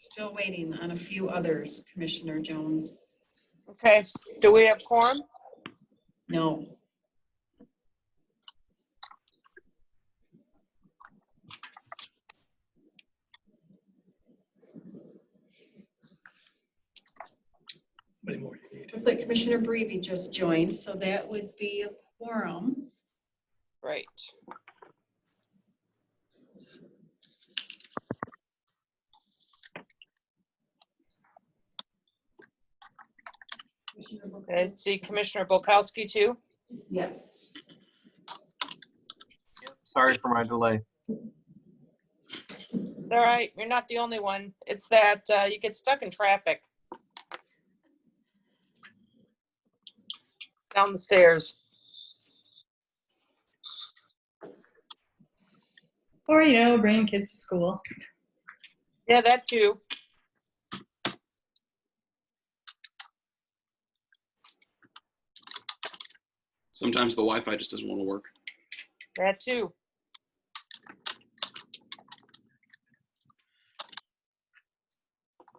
Still waiting on a few others, Commissioner Jones. Okay, do we have quorum? No. How many more do you need? Looks like Commissioner Breivy just joined, so that would be a quorum. Right. I see Commissioner Bukowski too. Yes. Sorry for my delay. All right, you're not the only one. It's that you get stuck in traffic. Down the stairs. Or, bringing kids to school. Yeah, that too. Sometimes the Wi-Fi just doesn't want to work. That too.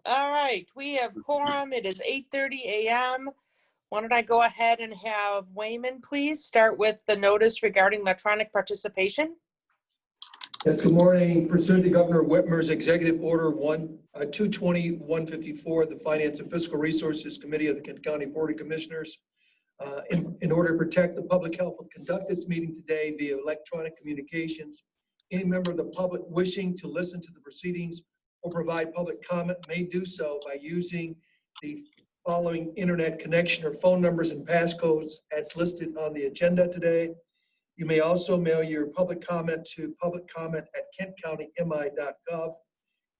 All right, we have quorum. It is 8:30 a.m. Why don't I go ahead and have Wayman, please start with the notice regarding electronic participation? Yes, good morning. Pursuant to Governor Whitmer's Executive Order 220-154, the Finance and Fiscal Resources Committee of the Kent County Board of Commissioners, in order to protect the public health, will conduct this meeting today via electronic communications. Any member of the public wishing to listen to the proceedings or provide public comment may do so by using the following internet connection or phone numbers and passcodes as listed on the agenda today. You may also mail your public comment to publiccomment@kentcountymi.gov.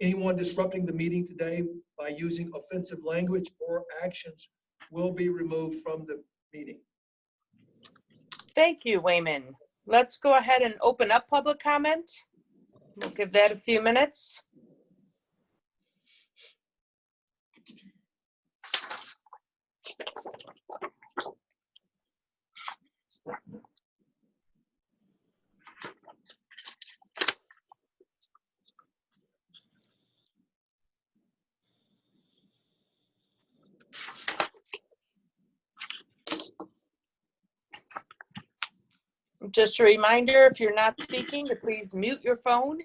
Anyone disrupting the meeting today by using offensive language or actions will be removed from the meeting. Thank you, Wayman. Let's go ahead and open up public comment. We'll give that a few minutes. Just a reminder, if you're not speaking, to please mute your phone.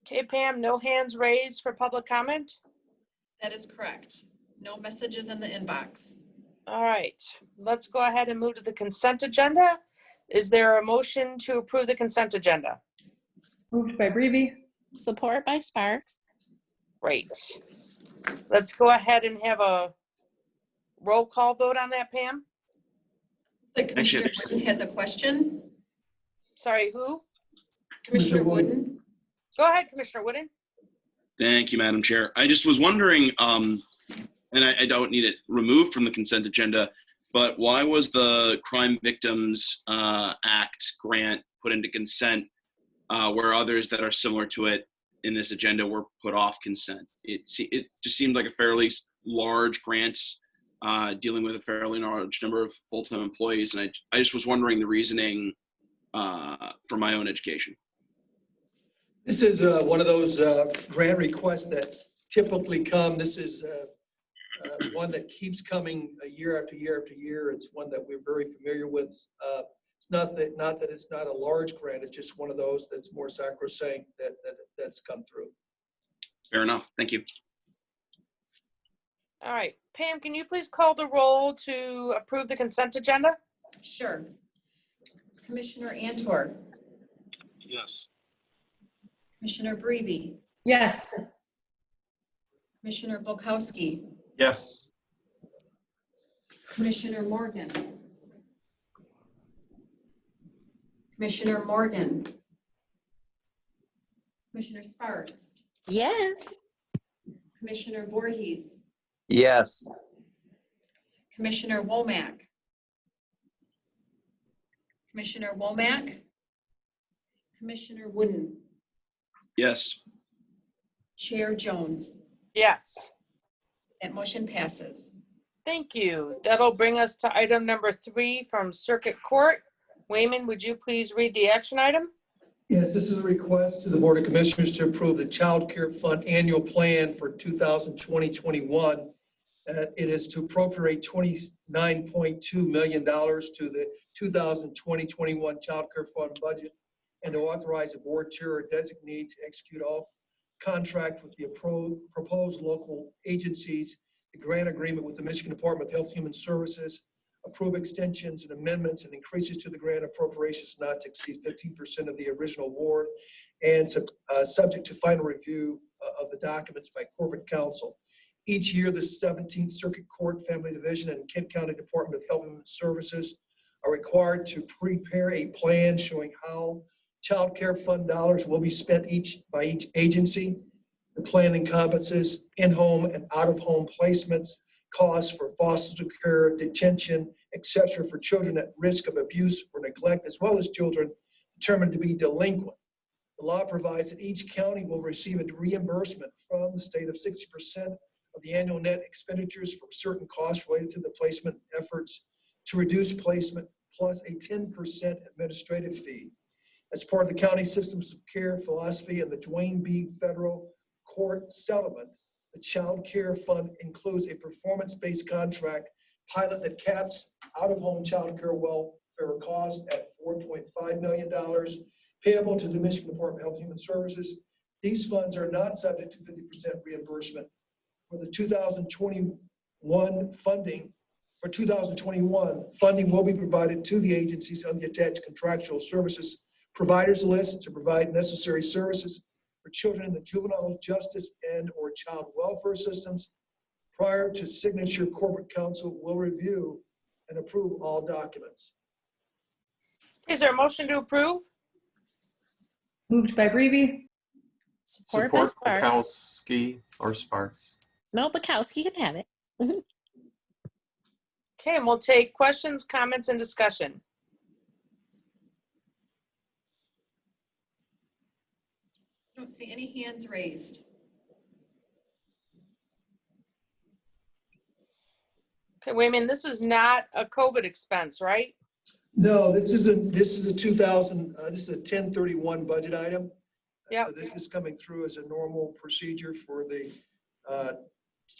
Okay, Pam, no hands raised for public comment? That is correct. No messages in the inbox. All right, let's go ahead and move to the consent agenda. Is there a motion to approve the consent agenda? Moved by Breivy. Support by Sparks. Great. Let's go ahead and have a roll call vote on that, Pam. Looks like Commissioner Wooden has a question. Sorry, who? Commissioner Wooden. Go ahead, Commissioner Wooden. Thank you, Madam Chair. I just was wondering, and I don't need it removed from the consent agenda, but why was the Crime Victims Act grant put into consent where others that are similar to it in this agenda were put off consent? It just seemed like a fairly large grant dealing with a fairly large number of full-time employees, and I just was wondering the reasoning for my own education. This is one of those grant requests that typically come. This is one that keeps coming year after year after year. It's one that we're very familiar with. It's not that it's not a large grant. It's just one of those that's more sacrosanct that's come through. Fair enough. Thank you. All right, Pam, can you please call the roll to approve the consent agenda? Sure. Commissioner Antor. Yes. Commissioner Breivy. Yes. Commissioner Bukowski. Yes. Commissioner Morgan. Commissioner Morgan. Commissioner Sparks. Yes. Commissioner Voorhees, Yes. Commissioner Womack. Commissioner Womack. Commissioner Wooden, Yes. Chair Jones. Yes. That motion passes. Thank you. That'll bring us to item number 3 from Circuit Court. Wayman, would you please read the action item? Yes, this is a request to the Board of Commissioners to approve the Child Care Fund Annual Plan for 2020-21. It is to appropriate $29.2 million to the 2020-21 Child Care Fund budget and to authorize the board chair or designee to execute all contracts with the proposed local agencies, the grant agreement with the Michigan Department of Health and Human Services, approve extensions and amendments and increases to the grant appropriations not to exceed 15% of the original award, and subject to final review of the documents by corporate counsel. Each year, the 17th Circuit Court Family Division and Kent County Department of Health and Human Services are required to prepare a plan showing how child care fund dollars will be spent by each agency. The plan encompasses in-home and out-of-home placements, costs for foster care, detention, etc. for children at risk of abuse or neglect, as well as children determined to be delinquent. The law provides that each county will receive a reimbursement from the state of 60% of the annual net expenditures for certain costs related to the placement efforts to reduce placement, plus a 10% administrative fee. As part of the county systems of care philosophy and the Dwayne B. Federal Court settlement, the Child Care Fund includes a performance-based contract pilot that caps out-of-home child care welfare costs at $4.5 million, payable to the Michigan Department of Health and Human Services. These funds are not subject to 50% reimbursement. For the 2021 funding, funding will be provided to the agencies on the attached contractual services providers list to provide necessary services for children in the juvenile justice and or child welfare systems. Prior to signature, corporate counsel will review and approve all documents. Is there a motion to approve? Moved by Breve. Support by Support Sparks. Bukowski or Sparks. No, Bukowski can have it. Okay, and we'll take questions, comments, and discussion. I don't see any hands raised. Okay, Wayman, this is not a COVID expense, right? No, this is a 1031 budget item. Yep. So this is coming through as a normal procedure for the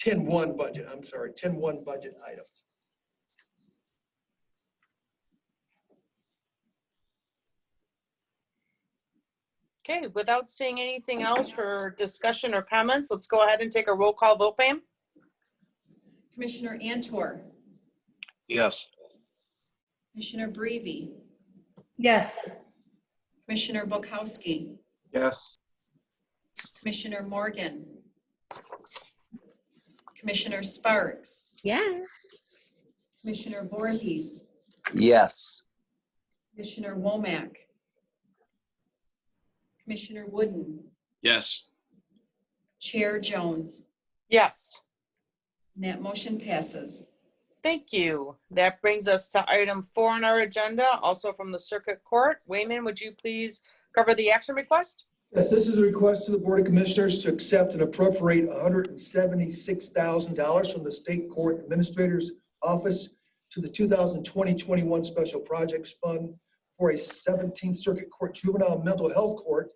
10-1 budget. I'm sorry, 10-1 budget item. Okay, without seeing anything else for discussion or comments, let's go ahead and take a roll call vote, Pam. Commissioner Antor, Yes. Commissioner Breve, Yes. Commissioner Bukowski, Yes. Commissioner Morgan, Commissioner Sparks, Yes. Commissioner Voorhees, Yes. Commissioner Womack, Commissioner Wooden, Yes. Chair Jones. Yes. And that motion passes. Thank you. That brings us to item 4 on our agenda, also from the Circuit Court. Wayman, would you please cover the action request? Yes, this is a request to the Board of Commissioners to accept and appropriate $176,000 from the State Court Administrator's Office to the 2020-21 Special Projects Fund for a 17th Circuit Court Juvenile Mental Health Court,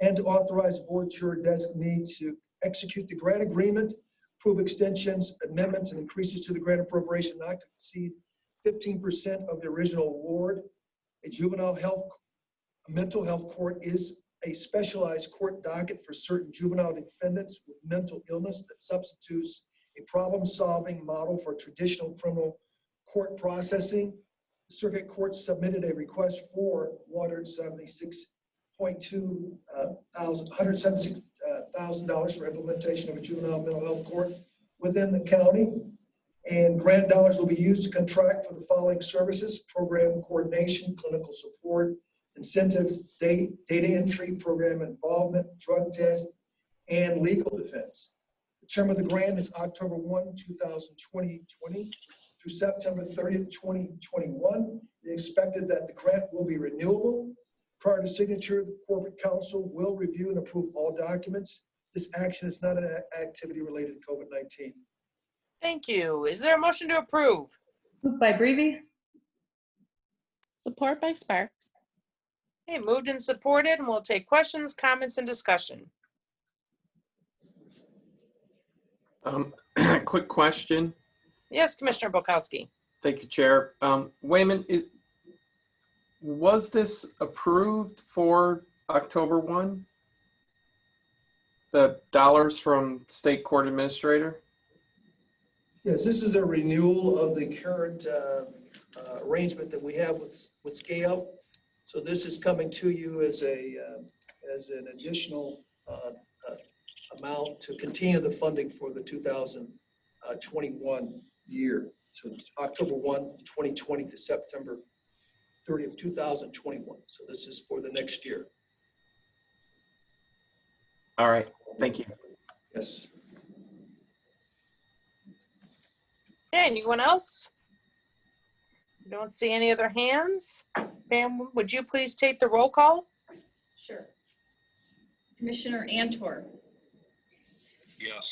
and to authorize board chair designee to execute the grant agreement, approve extensions, amendments, and increases to the grant appropriation not to exceed 15% of the original award. A mental health court is a specialized court docket for certain juvenile defendants with mental illness that substitutes a problem-solving model for traditional criminal court processing. The Circuit Court submitted a request for $176,000 for implementation of a juvenile mental health court within the county. And grant dollars will be used to contract for the following services: program coordination, clinical support, incentives, data entry, program involvement, drug test, and legal defense. The term of the grant is October 1, 2020 through September 30th, 2021. It is expected that the grant will be renewable. Prior to signature, the corporate counsel will review and approve all documents. This action is not an activity related to COVID-19. Thank you. Is there a motion to approve? Moved by Breve. Support by Sparks. Okay, moved and supported, and we'll take questions, comments, and discussion. Quick question. Yes, Commissioner Bukowski. Thank you, Chair. Wayman, was this approved for October 1? The dollars from State Court Administrator? Yes, this is a renewal of the current arrangement that we have with Scale. So this is coming to you as an additional amount to continue the funding for the 2021 year. So it's October 1, 2020 to September 30th, 2021. So this is for the next year. All right, thank you. Yes. Okay, anyone else? Don't see any other hands. Pam, would you please take the roll call? Sure. Commissioner Antor, Yes.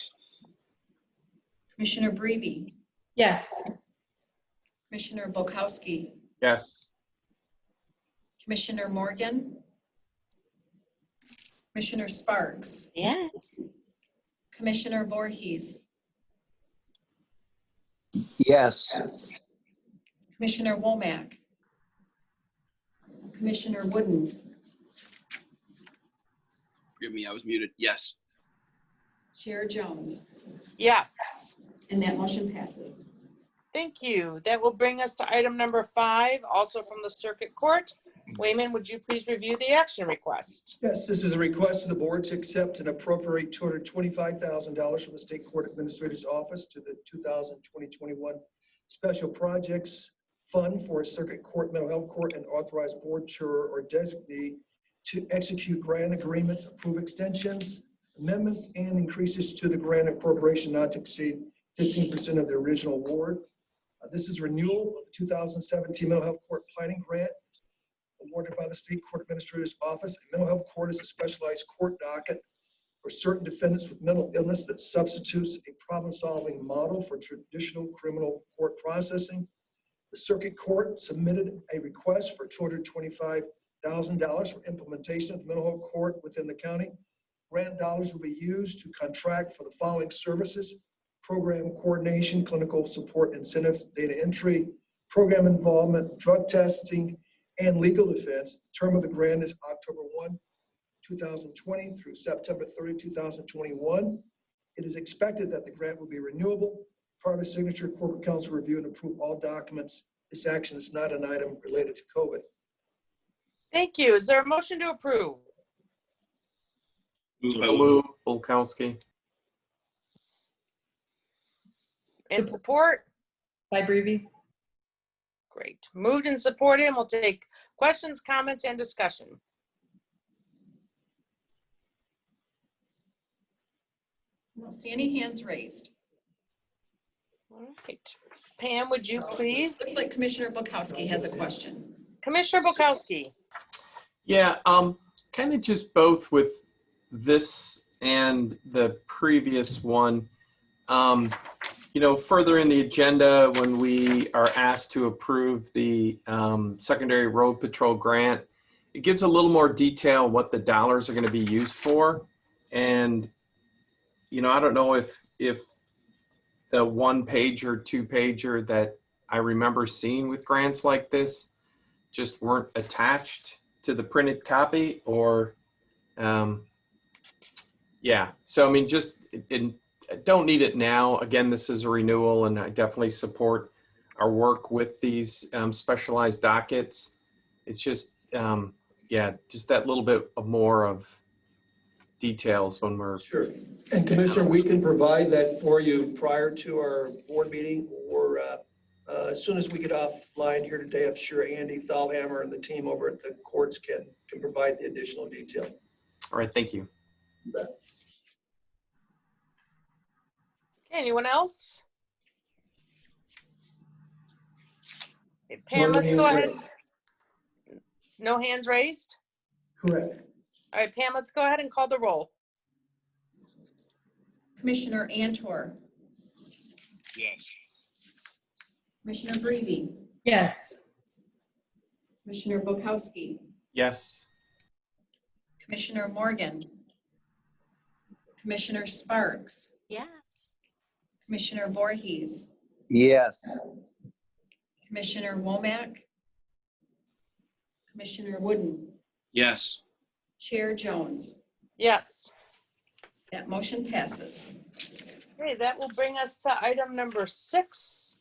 Commissioner Breve, Yes. Commissioner Bukowski, Yes. Commissioner Morgan, Commissioner Sparks, Yes. Commissioner Voorhees, Yes. Commissioner Womack, Commissioner Wooden, Forgive me, I was muted. Yes. Chair Jones, Yes. and that motion passes. Thank you. That will bring us to item number 5, also from the Circuit Court. Wayman, would you please review the action request? Yes, this is a request of the board to accept and appropriate $225,000 from the State Court Administrator's Office to the 2020-21 Special Projects Fund for a Circuit Court, Mental Health Court, and authorized board chair or designee to execute grant agreements, approve extensions, amendments, and increases to the grant appropriation not to exceed 15% of the original award. This is renewal of the 2017 Mental Health Court Planning Grant awarded by the State Court Administrator's Office. A mental health court is a specialized court docket for certain defendants with mental illness that substitutes a problem-solving model for traditional criminal court processing. The Circuit Court submitted a request for $225,000 for implementation of the mental health court within the county. Grant dollars will be used to contract for the following services: program coordination, clinical support incentives, data entry, program involvement, drug testing, and legal defense. The term of the grant is October 1, 2020 through September 30, 2021. It is expected that the grant will be renewable. Prior to signature, corporate counsel review and approve all documents. This action is not an item related to COVID. Thank you. Is there a motion to approve? Move, Bulkowski. And support? By Breve. Great. Moved and supported, and we'll take questions, comments, and discussion. I don't see any hands raised. All right. Pam, would you please? Looks like Commissioner Bukowski has a question. Commissioner Bukowski. Yeah, kind of just both with this and the previous one. You know, further in the agenda, when we are asked to approve the secondary road patrol grant, it gives a little more detail what the dollars are going to be used for. And, you know, I don't know if the 1-pager, 2-pager that I remember seeing with grants like this just weren't attached to the printed copy, or yeah. So, I mean, just I don't need it now. Again, this is a renewal, and I definitely support our work with these specialized dockets. It's just, yeah, just that little bit of more of details when we're. Sure. And Commissioner, we can provide that for you prior to our board meeting, or as soon as we get offline here today. I'm sure Andy Thalhammer and the team over at the courts can provide the additional detail. All right, thank you. You bet. Anyone else? Okay, Pam, No let's go hands ahead. raised. No hands raised? Correct. All right, Pam, let's go ahead and call the roll. Commissioner Antor, Yes. Commissioner Breve, Yes. Commissioner Bukowski, Yes. Commissioner Morgan, Commissioner Sparks, Yes. Commissioner Voorhees, Yes. Commissioner Womack, Commissioner Wooden, Yes. Chair Jones. Yes. That motion passes. Okay, that will bring us to item number 6.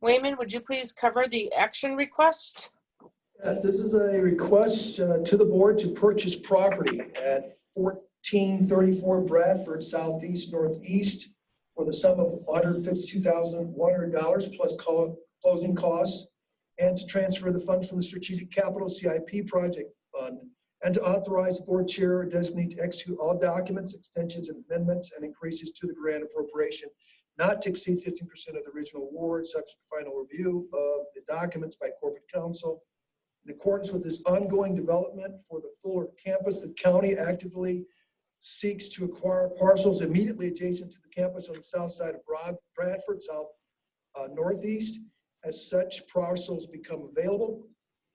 Wayman, would you please cover the action request? Yes, this is a request to the board to purchase property at 1434 Bradford Southeast Northeast for the sum of $152,100 plus closing costs, and to transfer the funds from the Strategic Capital CIP Project Fund, and to authorize the board chair or designate to execute all documents, extensions, and amendments, and increases to the grant appropriation not to exceed 15% of the original award, subject to final review of the documents by corporate counsel. In accordance with this ongoing development for the Fuller campus, the county actively seeks to acquire parcels immediately adjacent to the campus on the south side of Bradford, northeast. As such parcels become available,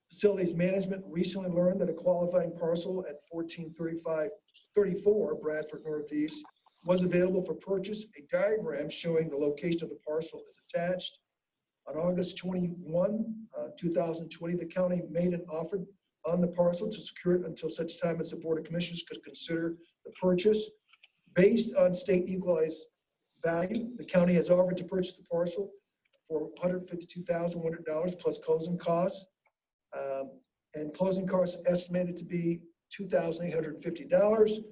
facilities management recently learned that a qualifying parcel at 1434 Bradford Northeast was available for purchase. A diagram showing the location of the parcel is attached. On August 21, 2020, the county made an offer on the parcel to secure it until such time as the Board of Commissioners could consider the purchase. Based on state equalized value, the county has offered to purchase the parcel for $152,100 plus closing costs. And closing costs estimated to be $2,850.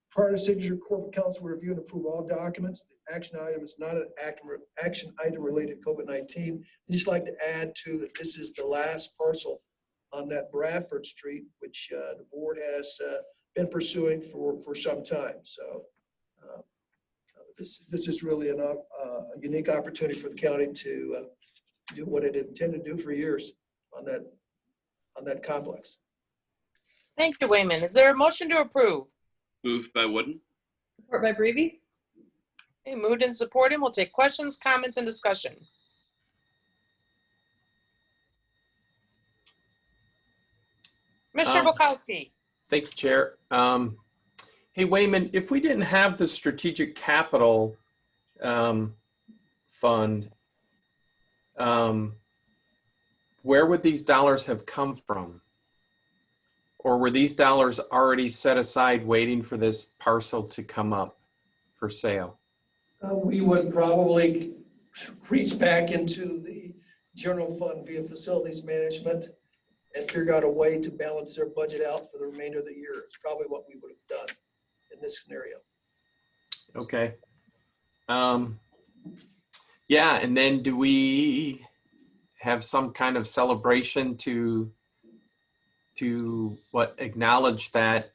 Prior to signature, corporate counsel will review and approve all documents. The action item is not an action item related to COVID-19. I'd just like to add to that this is the last parcel on that Bradford Street, which the board has been pursuing for some time. So this is really a unique opportunity for the county to do what it intended to do for years on that complex. Thank you, Wayman. Is there a motion to approve? Moved by Wooden. Support by Breve? Okay, moved and supported. We'll take questions, comments, and discussion. Mr. Bukowski. Thank you, Chair. Hey, Wayman, if we didn't have the strategic capital fund, where would these dollars have come from? Or were these dollars already set aside waiting for this parcel to come up for sale? We would probably reach back into the general fund via facilities management and figure out a way to balance their budget out for the remainder of the year. It's probably what we would have done in this scenario. Okay. Yeah, and then do we have some kind of celebration to acknowledge that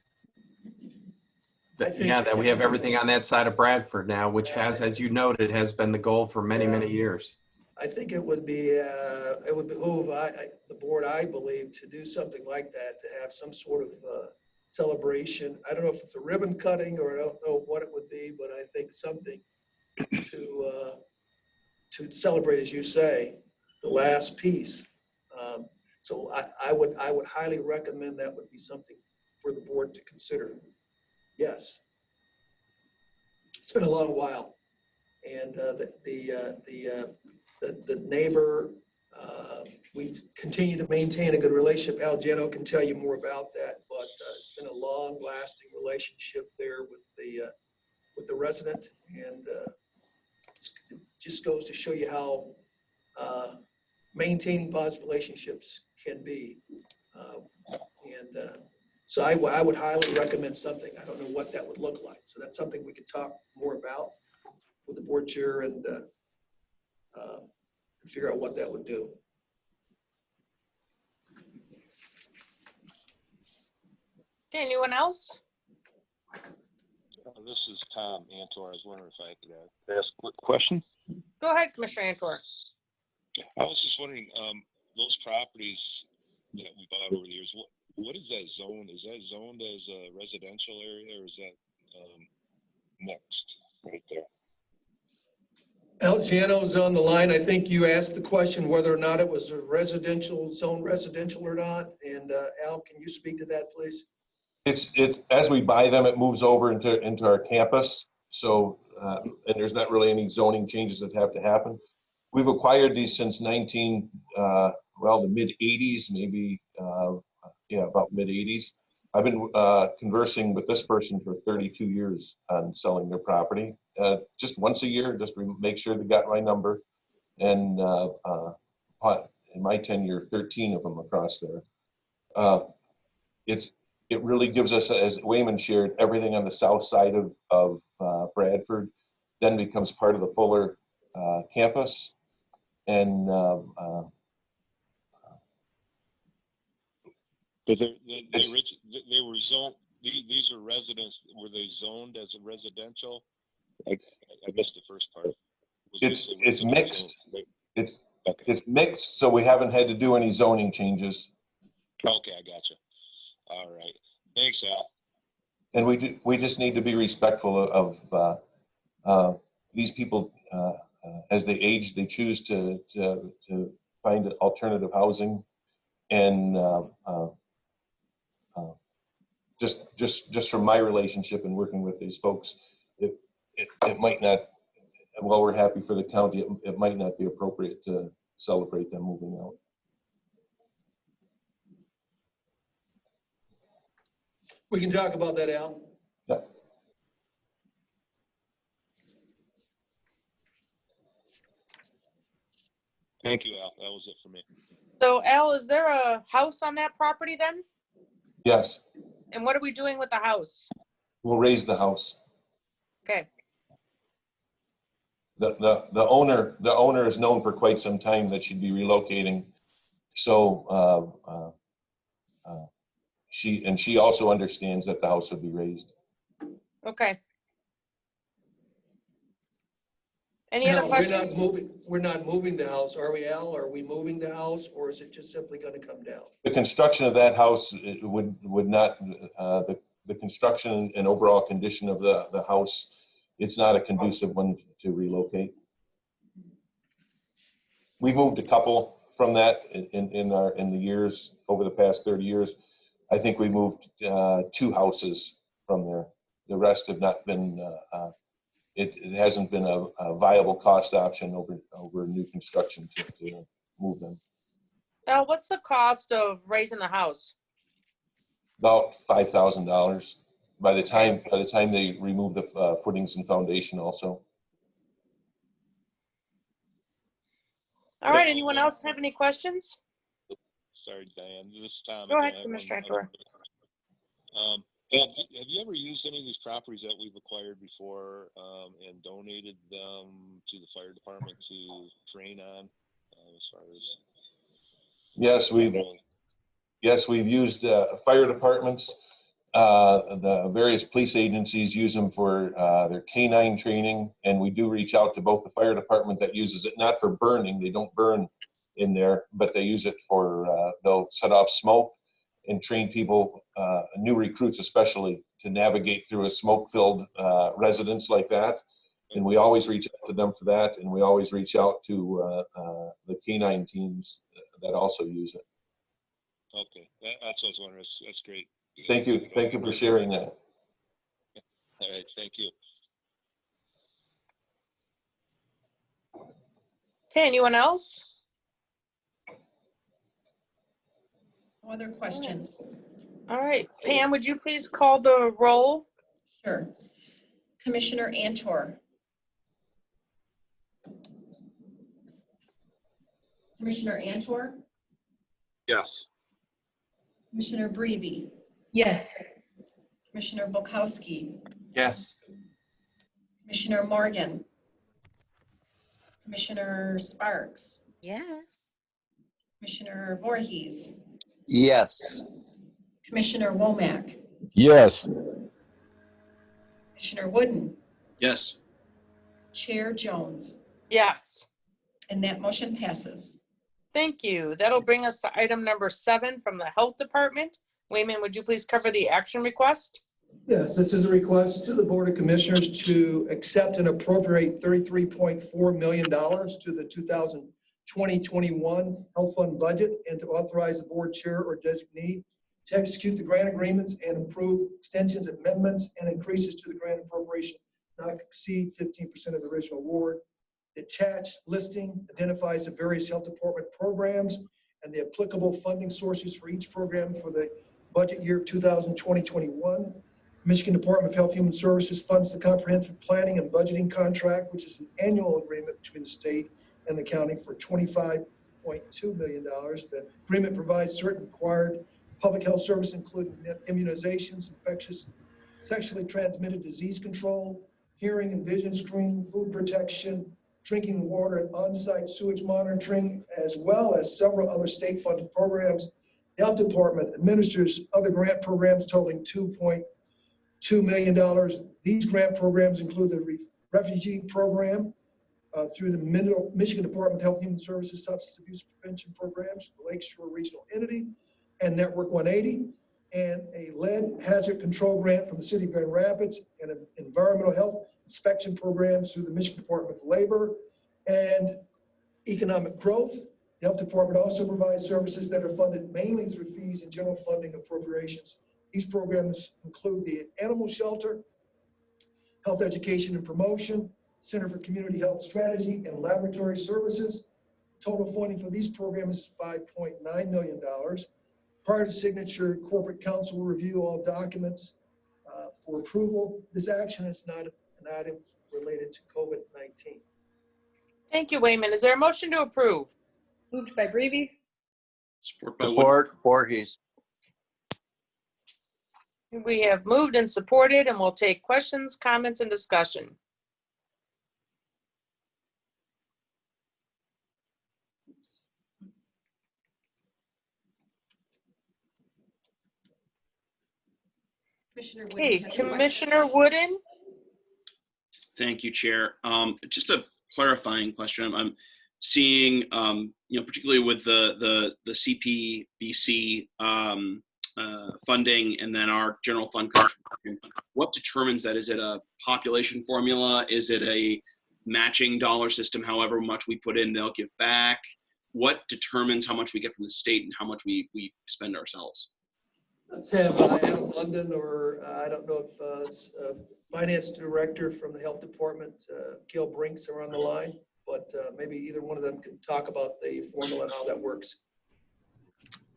that we have everything on that side of Bradford now, which has, as you noted, has been the goal for many, many years. I think it would behoove the board, I believe, to do something like that, to have some sort of celebration. I don't know if it's a ribbon cutting or I don't know what it would be, but I think something to celebrate, as you say, the last piece. So I would highly recommend that would be something for the board to consider. Yes. It's been a long while. And the neighbor, we continue to maintain a good relationship. Al Geno can tell you more about that, but it's been a long lasting relationship there with the resident. And it just goes to show you how maintaining positive relationships can be. So I would highly recommend something. I don't know what that would look like. So that's something we could talk more about with the board chair and figure out what that would do. Okay, anyone else? This is Tom Antor. I was wondering if I could ask a quick question. Go ahead, Commissioner Antor. I was just wondering, those properties that we bought over the years, what is that zone? Is that zoned as a residential area, or is that mixed right there? Al Giano's on the line. I think you asked the question whether or not it was a residential zone, residential or not. And Al, can you speak to that, please? As we buy them, it moves over into our campus. So, and there's not really any zoning changes that have to happen. We've acquired these since the mid 80s, maybe, about mid 80s. I've been conversing with this person for 32 years on selling their property. Just once a year, just to make sure they got my number. And in my tenure, 13 of them across there. It really gives us, as Wayman shared, everything on the south side of Bradford then becomes part of the Fuller campus. And But they were zoned. These are residents. Were they zoned as a residential? I missed the first part. it's mixed. It's mixed, so we haven't had to do any zoning changes. Okay, I gotcha. All right. Thanks, Al. And we just need to be respectful of these people. As they age, they choose to find alternative housing, and just from my relationship and working with these folks, it might not. While we're happy for the county, it might not be appropriate to celebrate them moving out. We can talk about that, Al. Yeah. Thank you, Al. That was it for me. So Al, is there a house on that property then? Yes, And what are we doing with the house? we'll raise the house. Okay. The owner is known for quite some time that she'd be relocating. So she also understands that the house would be raised. Okay. Any other Al, questions? we're not moving the house, are we, Al? Are we moving the house, or is it just simply going to come down? The construction of that house would not, the construction and overall condition of the house, it's not a conducive one to relocate. We moved a couple from that in the years, over the past 30 years. I think we moved 2 houses from there. The rest have not been, it hasn't been a viable cost option over new construction to move them. Al, what's the cost of raising the house? About $5,000 by the time they remove the footings and foundation also. All right, anyone else have any questions? Sorry, Diane. This is Tom. Go ahead, again. Commissioner Antor. Have you ever used any of these properties that we've acquired before and donated them to the fire department to train on as far as? Yes, we've used fire departments. The various police agencies use them for their canine training, and we do reach out to both the fire department that uses it not for burning. They don't burn in there, but they use it for they'll set off smoke and train people, new recruits especially, to navigate through a smoke-filled residence like that. And we always reach out to them for that, and we always reach out to the canine teams that also use it. Okay, that's what I was wondering. That's great. Thank you for sharing that. All right, thank you. Okay, anyone else? No other questions? All right, Pam, would you please call the roll? Sure. Commissioner Antor. Commissioner Antor, Yes. Commissioner Breve, Yes. Commissioner Bukowski, Yes. Commissioner Morgan, Commissioner Sparks, Yes. Commissioner Voorhees, Yes. Commissioner Womack, Yes. Commissioner Wooden, Yes. Chair Jones, Yes. and that motion passes. Thank you. That'll bring us to item number 7 from the Health Department. Wayman, would you please cover the action request? Yes, this is a request to the Board of Commissioners to accept and appropriate $33.4 million to the 2020-21 Health Fund budget and to authorize the board chair or designee to execute the grant agreements and approve extensions, amendments, and increases to the grant appropriation not to exceed 15% of the original award. The attached listing identifies the various health department programs and the applicable funding sources for each program for the budget year 2020-21. Michigan Department of Health and Human Services funds the comprehensive planning and budgeting contract, which is an annual agreement between the state and the county for $25.2 million. The agreement provides certain required public health services, including immunizations, infectious, sexually transmitted disease control, hearing and vision screening, food protection, drinking water, and on-site sewage monitoring, as well as several other state-funded programs. The Health Department administers other grant programs totaling $2.2 million. These grant programs include the refugee program through the Michigan Department of Health and Human Services Substance Abuse Prevention Programs, the Lakeshore Regional Entity, and Network 180, and a lead hazard control grant from the City of Grand Rapids, and an environmental health inspection programs through the Michigan Department of Labor and Economic Growth. The Health Department also provides services that are funded mainly through fees and general funding appropriations. These programs include the Animal Shelter, Health Education and Promotion, Center for Community Health Strategy, and Laboratory Services. Total funding for these programs is $5.9 million. Prior to signature, Corporate Counsel will review all documents for approval. This action is not an item related to COVID-19. Thank you, Wayman. Is there a motion to approve? Moved by Brevy. Support by Wood. Support Voorhees. We have moved and supported, and we'll take questions, comments, and discussion. Commissioner Wooden. Okay, have a question? Commissioner Wooden? Thank you, Chair. Just a clarifying question. I'm seeing, particularly with the CPBC funding and then our general fund contribution, what determines that? Is it a population formula? Is it a matching dollar system? However much we put in, they'll give back. What determines how much we get from the state and how much we spend ourselves? Let's have Adam London, or I don't know if Finance Director from the Health Department, Gail Brinks, are on the line, but maybe either one of them can talk about the formula and how that works.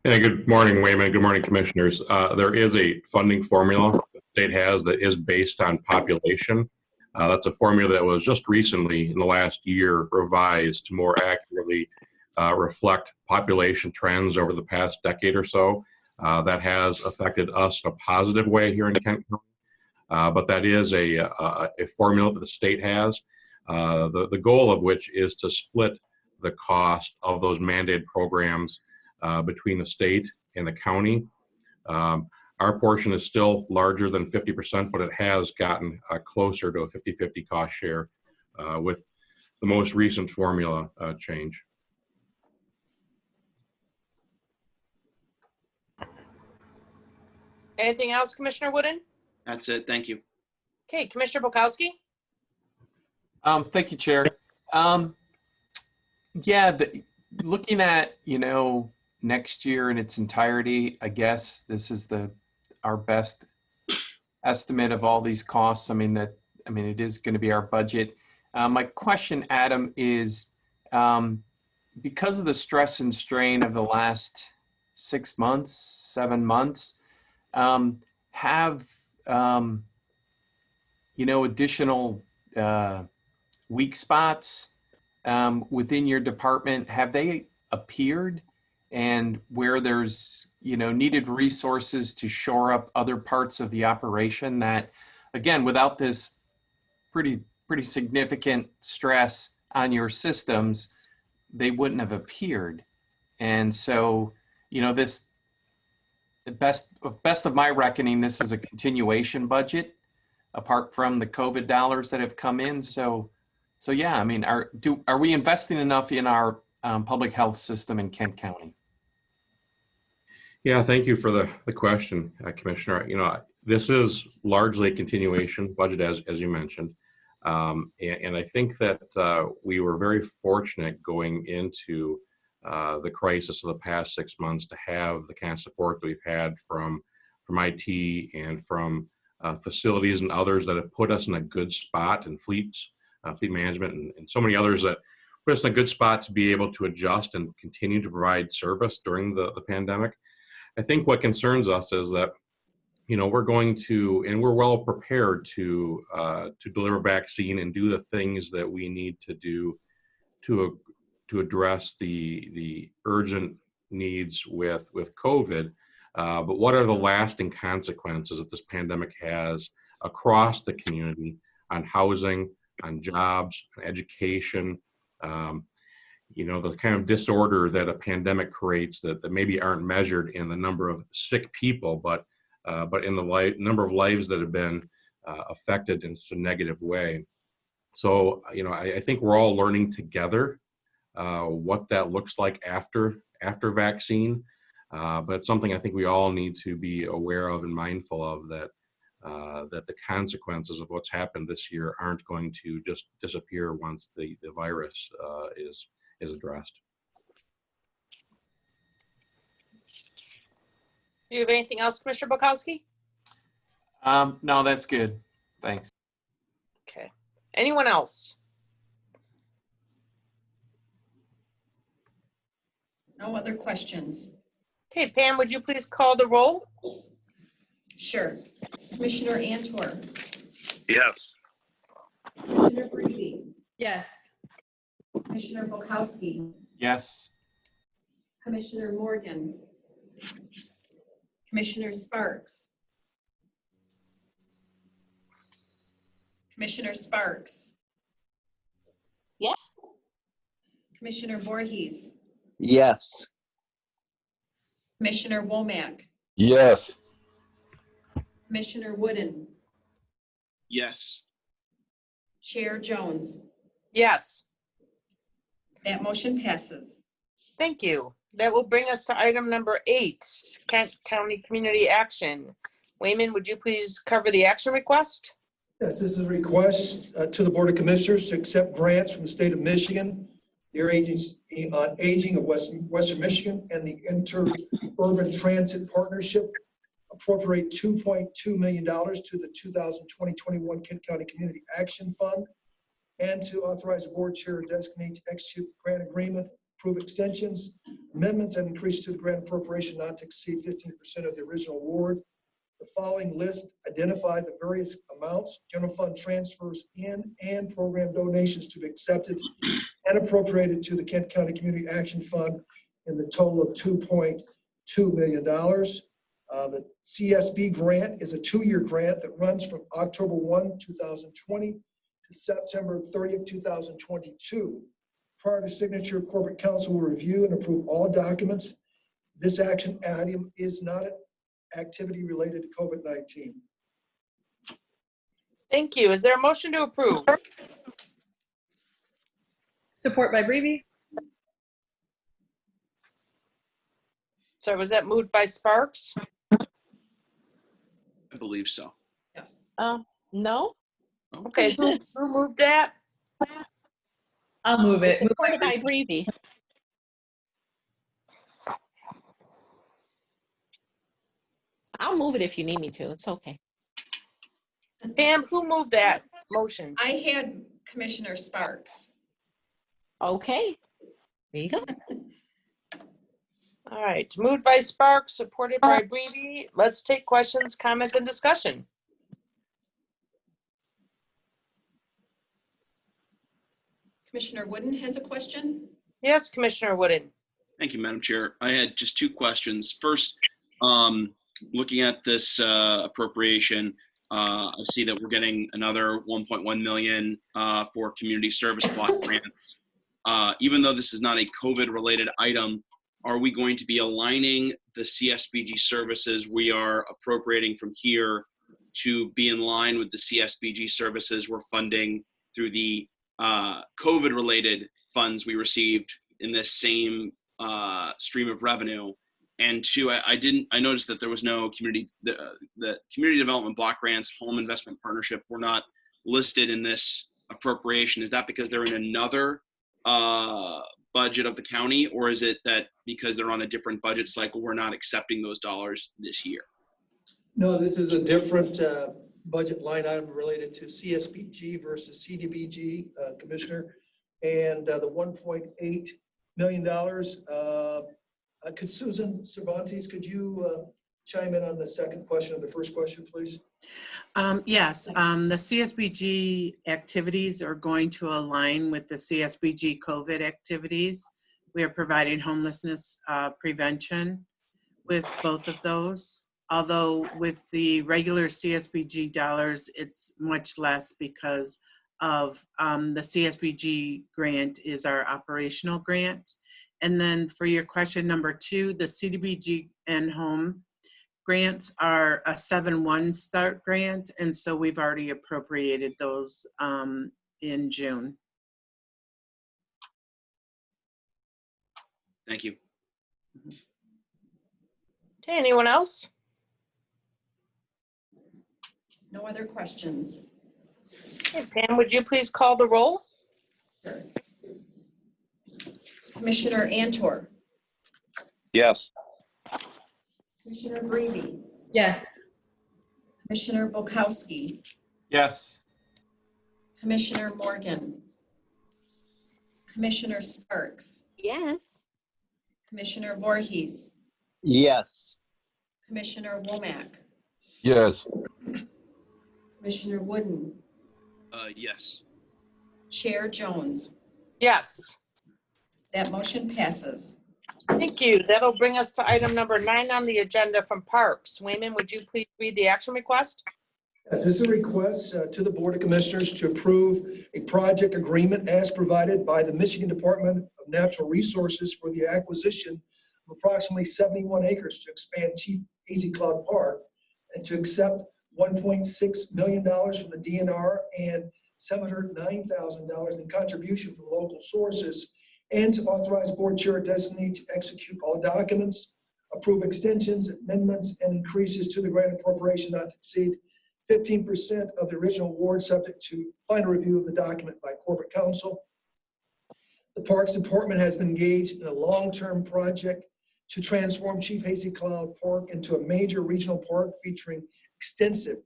Yeah, good morning, Wayman. Good morning, Commissioners. There is a funding formula the state has that is based on population. That's a formula that was just recently, in the last year, revised to more accurately reflect population trends over the past decade or so. That has affected us in a positive way here in Kent County, but that is a formula that the state has, the goal of which is to split the cost of those mandated programs between the state and the county. Our portion is still larger than 50%, but it has gotten closer to a 50-50 cost share with the most recent formula change. Anything else, Commissioner Wooden? That's it. Thank you. Okay, Commissioner Bukowski? Thank you, Chair. Yeah, looking at, next year in its entirety, I guess this is our best estimate of all these costs. It is going to be our budget. My question, Adam, is because of the stress and strain of the last 6 months, 7 months, have additional weak spots within your department, have they appeared? And where there's needed resources to shore up other parts of the operation that, again, without this pretty significant stress on your systems, they wouldn't have appeared. And so, this, the best of my reckoning, this is a continuation budget. apart from the COVID dollars that have come in. So yeah, I mean, are we investing enough in our public health system in Kent County? Yeah, thank you for the question, Commissioner. You know, this is largely a continuation budget, as you mentioned. And I think that we were very fortunate going into the crisis of the past 6 months to have the kind of support that we've had from IT and from facilities and others that have put us in a good spot, and fleet management and so many others that put us in a good spot to be able to adjust and continue to provide service during the pandemic. I think what concerns us is that, you know, we're going to, and we're well prepared to deliver vaccine and do the things that we need to do to address the urgent needs with COVID. But what are the lasting consequences that this pandemic has across the community on housing, on jobs, on education? You know, the kind of disorder that a pandemic creates that maybe aren't measured in the number of sick people, but in the number of lives that have been affected in such a negative way. So, you know, I think we're all learning together what that looks like after vaccine. But it's something I think we all need to be aware of and mindful of, that the consequences of what's happened this year aren't going to just disappear once the virus is addressed. Do you have anything else, Commissioner Bukowski? No, that's good. Thanks. Okay. Anyone else? No other questions? Okay, Pam, would you please call the roll? Sure. Commissioner Antor, Yes. Commissioner Brady, Yes. Commissioner Bukowski, Yes. Commissioner Morgan, Commissioner Sparks, Commissioner Sparks, Yes. Commissioner Voorhees, Yes. Commissioner Womack, Yes. Commissioner Wooden, Yes. Chair Jones. Yes. That motion passes. Thank you. That will bring us to item number 8, Kent County Community Action. Wayman, would you please cover the action request? Yes, this is a request to the Board of Commissioners to accept grants from the state of Michigan, the Air Agency on Aging of Western Michigan, and the Interurban Transit Partnership. Appropriate $2.2 million to the 2020-21 Kent County Community Action Fund, and to authorize the board chair designate to execute the grant agreement, approve extensions, amendments, and increase to the grant appropriation not to exceed 15% of the original award. The following list identify the various amounts, general fund transfers and program donations to be accepted and appropriated to the Kent County Community Action Fund in the total of $2.2 million. The CSB grant is a 2-year grant that runs from October 1, 2020 to September 30th, 2022. Prior to signature, Corporate Counsel will review and approve all documents. This action item is not an activity related to COVID-19. Thank you. Is there a motion to approve? Support by Breve? So was that moved by Sparks? I believe so. Yes. No. Okay, who moved that? I'll move it. Supported by Breve. I'll move it if you need me to. It's okay. Pam, who moved that motion? I had Commissioner Sparks. Okay. There you go. All right, moved by Sparks, supported by Breve. Let's take questions, comments, and discussion. Commissioner Wooden has a question. Yes, Commissioner Wooden. Thank you, Madam Chair. I had just 2 questions. First, looking at this appropriation, I see that we're getting another $1.1 million for community service block grants. Even though this is not a COVID-related item, are we going to be aligning the CSBG services we are appropriating from here to be in line with the CSBG services we're funding through the COVID-related funds we received in this same stream of revenue. And two, I noticed that there was no community development block grants, home investment partnership were not listed in this appropriation. Is that because they're in another budget of the county, or is it that because they're on a different budget cycle, we're not accepting those dollars this year? No, this is a different budget line item related to CSBG versus CDBG, Commissioner. And the $1.8 million, could Susan Cervantes, could you chime in on the second question of the first question, please? Yes, the CSBG activities are going to align with the CSBG COVID activities. We are providing homelessness prevention with both of those. Although with the regular CSBG dollars, it's much less because of the CSBG grant is our operational grant. And then for your question number 2, the CDBG and home grants are a 7-1 start grant. And so we've already appropriated those in June. Thank you. Okay, anyone else? No other questions. Okay, Pam, would you please call the roll? Commissioner Antor, Yes. Commissioner Breve, Yes. Commissioner Bukowski, Yes. Commissioner Morgan, Commissioner Sparks, Yes. Commissioner Voorhees, Yes. Commissioner Womack, Yes. Commissioner Wooden, Yes. Chair Jones. Yes. That motion passes. Thank you. That'll bring us to item number 9 on the agenda from Parks. Wayman, would you please read the action request? This is a request to the Board of Commissioners to approve a project agreement as provided by the Michigan Department of Natural Resources for the acquisition of approximately 71 acres to expand Chief Hazy Cloud Park and to accept $1.6 million from the DNR and $709,000 in contribution from local sources, and to authorize board chair designee to execute all documents, approve extensions, amendments, and increases to the grant appropriation not to exceed 15% of the original award, subject to final review of the document by corporate counsel. The Parks Department has been engaged in a long-term project to transform Chief Hazy Cloud Park into a major regional park featuring extensive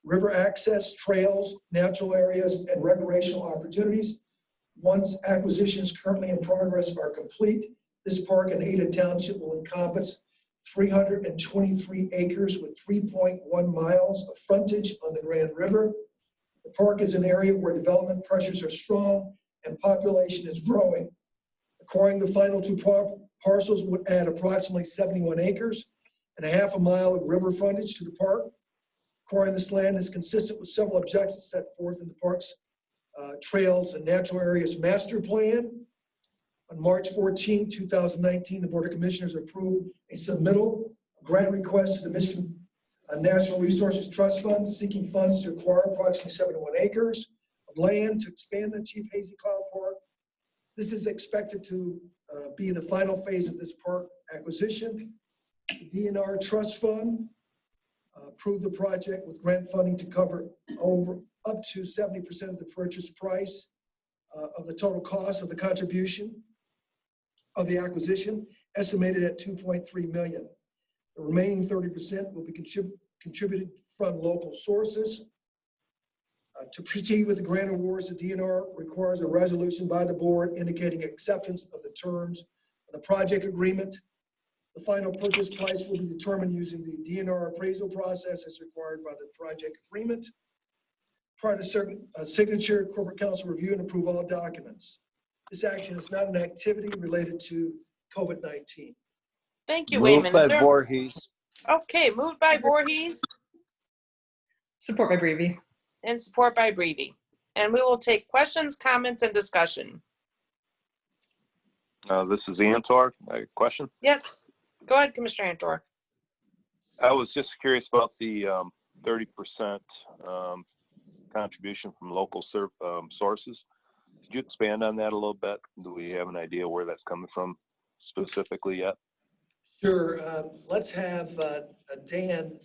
river access, trails, natural areas, and recreational opportunities. Once acquisitions currently in progress are complete, this park in Ada Township will encompass 323 acres with 3.1 miles of frontage on the Grand River. The park is an area where development pressures are strong and population is growing. Acquiring the final 2 parcels would add approximately 71 acres and a half a mile of river frontage to the park. Acquiring this land is consistent with several objectives set forth in the park's Trails and Natural Areas Master Plan. On March 14, 2019, the Board of Commissioners approved a submittal grant request to the Michigan Natural Resources Trust Fund seeking funds to acquire approximately 71 acres of land to expand the Chief Hazy Cloud Park. This is expected to be the final phase of this park acquisition. The DNR Trust Fund approved the project with grant funding to cover up to 70% of the purchase price of the total cost of the contribution of the acquisition, estimated at $2.3 million. The remaining 30% will be contributed from local sources. To proceed with the grant awards, the DNR requires a resolution by the board indicating acceptance of the terms of the project agreement. The final purchase price will be determined using the DNR appraisal process as required by the project agreement. Prior to certain signature, corporate counsel review and approve all documents. This action is not an activity related to COVID-19. Thank you, Moved Wayman. by Is there- Voorhees. Okay, moved by Voorhees Support by Breve. and support by Breve. And we will take questions, comments, and discussion. This is Antor. A question. Yes, go ahead, Commissioner Antor. I was just curious about the 30% contribution from local sources. Could you expand on that a little bit? Do we have an idea where that's coming from specifically yet? Sure. Let's have Dan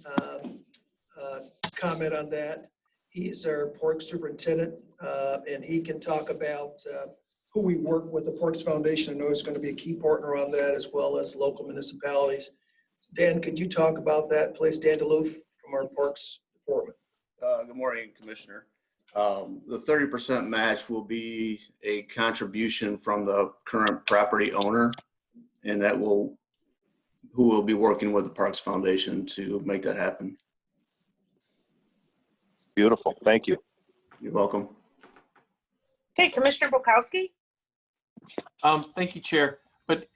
comment on that. He is our Parks Superintendent, and he can talk about who we work with. The Parks Foundation, I know, is going to be a key partner on that, as well as local municipalities. So Dan, could you talk about that, please? Dan DeLoof from our Parks Department. Good morning, Commissioner. The 30% match will be a contribution from the current property owner, and who will be working with the Parks Foundation to make that happen. Beautiful. Thank you. You're welcome. Okay, Commissioner Bukowski? Thank you, Chair. But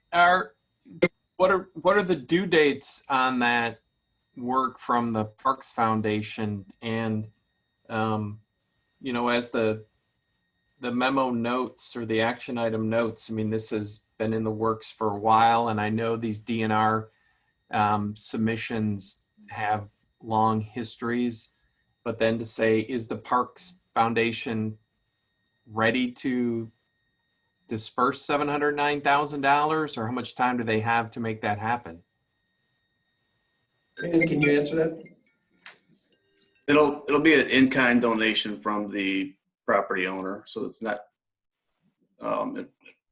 what are the due dates on that work from the Parks Foundation? And you know, as the memo notes or the action item notes, I mean, this has been in the works for a while, and I know these DNR submissions have long histories. But then to say, is the Parks Foundation ready to disperse $709,000, or how much time do they have to make that happen? Dan, can you answer that? It'll be an in-kind donation from the property owner, so it's not.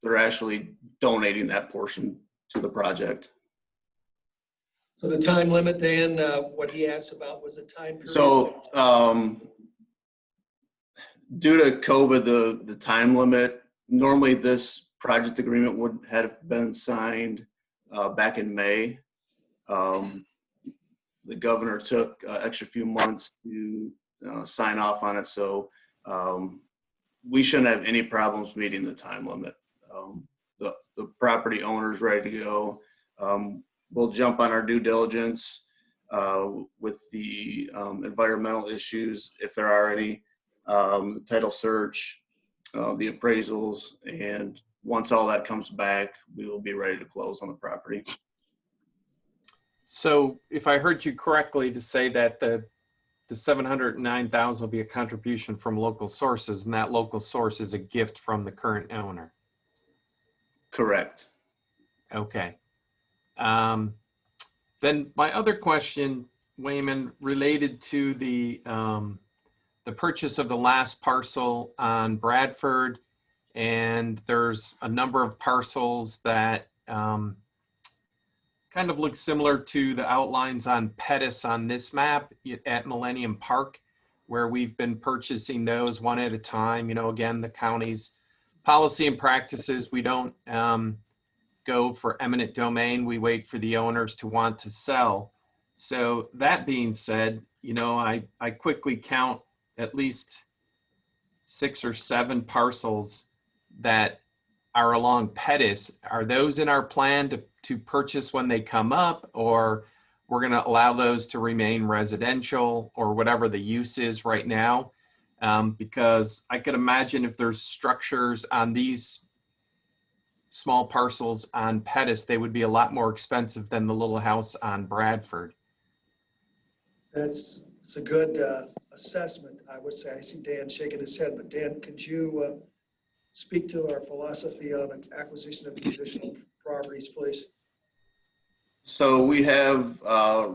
They're actually donating that portion to the project. So the time limit, Dan, what he asked about was a time period. So due to COVID, the time limit, normally this project agreement would have been signed back in May. The governor took an extra few months to sign off on it, so we shouldn't have any problems meeting the time limit. The property owner is ready to go. We'll jump on our due diligence with the environmental issues, if there are any, title search, the appraisals, and once all that comes back, we will be ready to close on the property. So if I heard you correctly to say that the $709,000 will be a contribution from local sources, and that local source is a gift from the current owner. Correct. Okay. Then my other question, Wayman, related to the purchase of the last parcel on Bradford, and there's a number of parcels that kind of look similar to the outlines on Pettis on this map at Millennium Park, where we've been purchasing those one at a time. You know, again, the county's policy and practices, we don't go for eminent domain. We wait for the owners to want to sell. So that being said, you know, I quickly count at least 6 or 7 parcels that are along Pettis. Are those in our plan to purchase when they come up, or we're going to allow those to remain residential or whatever the use is right now? Because I could imagine if there's structures on these small parcels on Pettis, they would be a lot more expensive than the little house on Bradford. It's a good assessment, I would say. I see Dan shaking his head, but Dan, could you speak to our philosophy on acquisition of these additional properties, please? So we have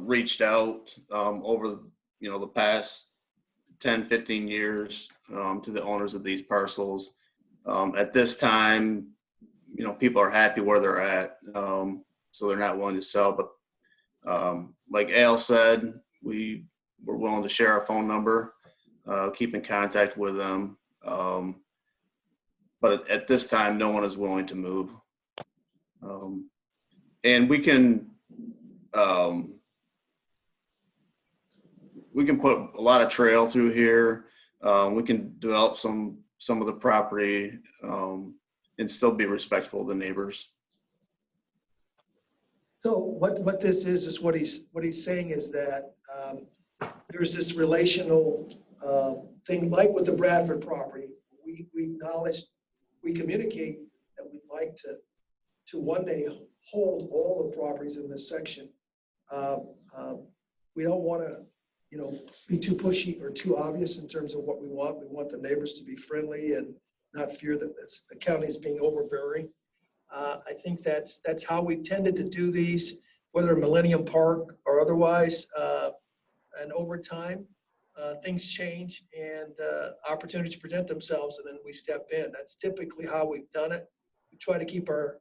reached out over the past 10, 15 years to the owners of these parcels. At this time, people are happy where they're at, so they're not willing to sell. But like Al said, we're willing to share our phone number, keep in contact with them. But at this time, no one is willing to move. And we can put a lot of trail through here. We can develop some of the property and still be respectful of the neighbors. So what this is what he's saying is that there's this relational thing, like with the Bradford property. We acknowledge, we communicate that we'd like to one day hold all the properties in this section. We don't want to be too pushy or too obvious in terms of what we want. We want the neighbors to be friendly and not fear that the county is being overbearing. I think that's how we tended to do these, whether Millennium Park or otherwise. And over time, things change and opportunities present themselves, and then we step in. That's typically how we've done it. We try to keep our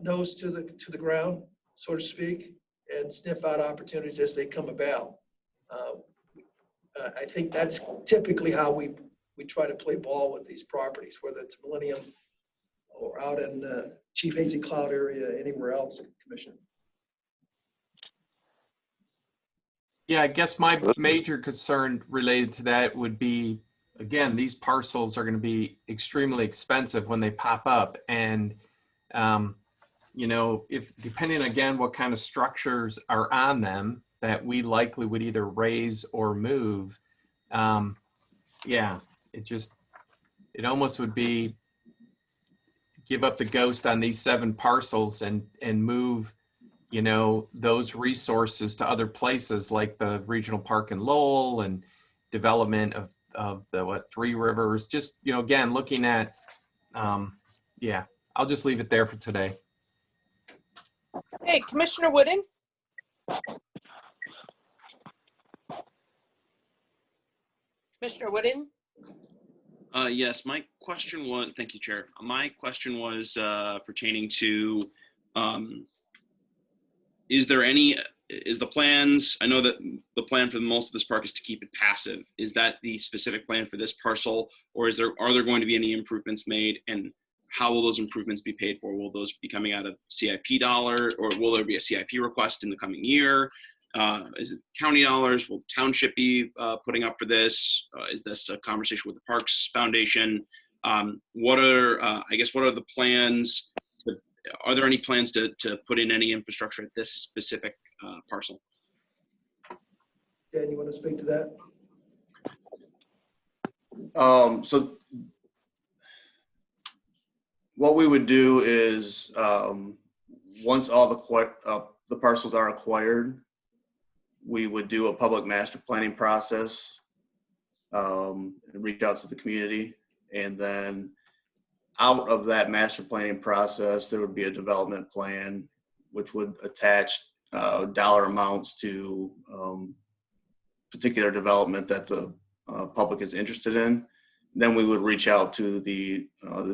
nose to the ground, so to speak, and sniff out opportunities as they come about. I think that's typically how we try to play ball with these properties, whether it's Millennium or out in Chief Hazy Cloud area, anywhere else, Commissioner. Yeah, I guess my major concern related to that would be, again, these parcels are going to be extremely expensive when they pop up. And, if depending again what kind of structures are on them that we likely would either raise or move, yeah, it almost would be give up the ghost on these 7 parcels and move those resources to other places like the regional park in Lowell and development of the 3 rivers. Just, again, looking at, yeah, I'll just leave it there for today. Hey, Commissioner Wooden? Commissioner Wooden? Yes, my question was, thank you, Chair. My question was pertaining to, is the plans, I know that the plan for most of this park is to keep it passive. Is that the specific plan for this parcel, or are there going to be any improvements made, and how will those improvements be paid for? Will those be coming out of CIP dollar, or will there be a CIP request in the coming year? Is it county dollars? Will the township be putting up for this? Is this a conversation with the Parks Foundation? What are the plans? Are there any plans to put in any infrastructure at this specific parcel? Dan, you want to speak to that? So what we would do is once all the parcels are acquired, we would do a public master planning process and reach out to the community. And then out of that master planning process, there would be a development plan, which would attach dollar amounts to particular development that the public is interested in. Then we would reach out to the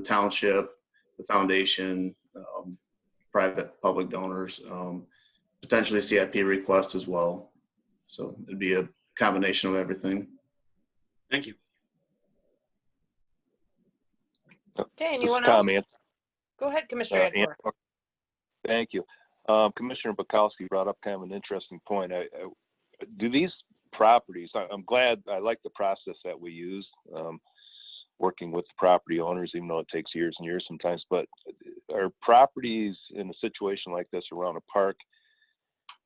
township, the foundation, private public donors, potentially CIP requests as well. So it'd be a combination of everything. Thank you. Okay, anyone else? Go ahead, Commissioner Antor. Thank you. Commissioner Bukowski brought up kind of an interesting point. Do these properties, I'm glad, I like the process that we use, working with the property owners, even though it takes years and years sometimes, but are properties in a situation like this around a park,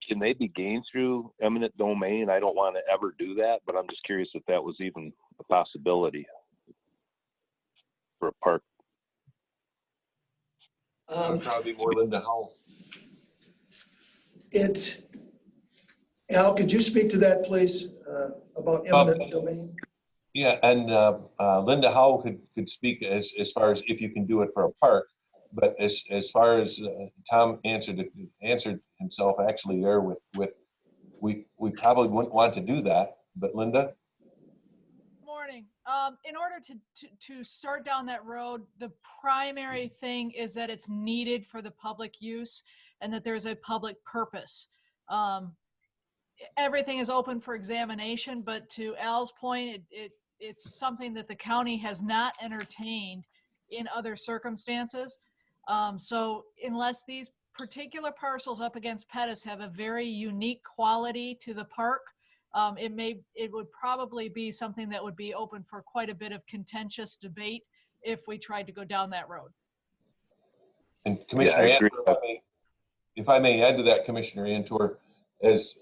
can they be gained through eminent domain? I don't want to ever do that, but I'm just curious if that was even a possibility for a park. Probably more Linda Howell. Al, could you speak to that, please, about eminent domain? Yeah, and Linda Howell could speak as far as if you can do it for a park, but as far as Tom answered himself actually there with we probably wouldn't want to do that, but Linda? Morning. In order to start down that road, the primary thing is that it's needed for the public use and that there's a public purpose. Everything is open for examination, but to Al's point, it's something that the county has not entertained in other circumstances. So unless these particular parcels up against Pettis have a very unique quality to the park, it would probably be something that would be open for quite a bit of contentious debate if we tried to go down that road. And Commissioner Antor, if I may add to that, Commissioner Antor, as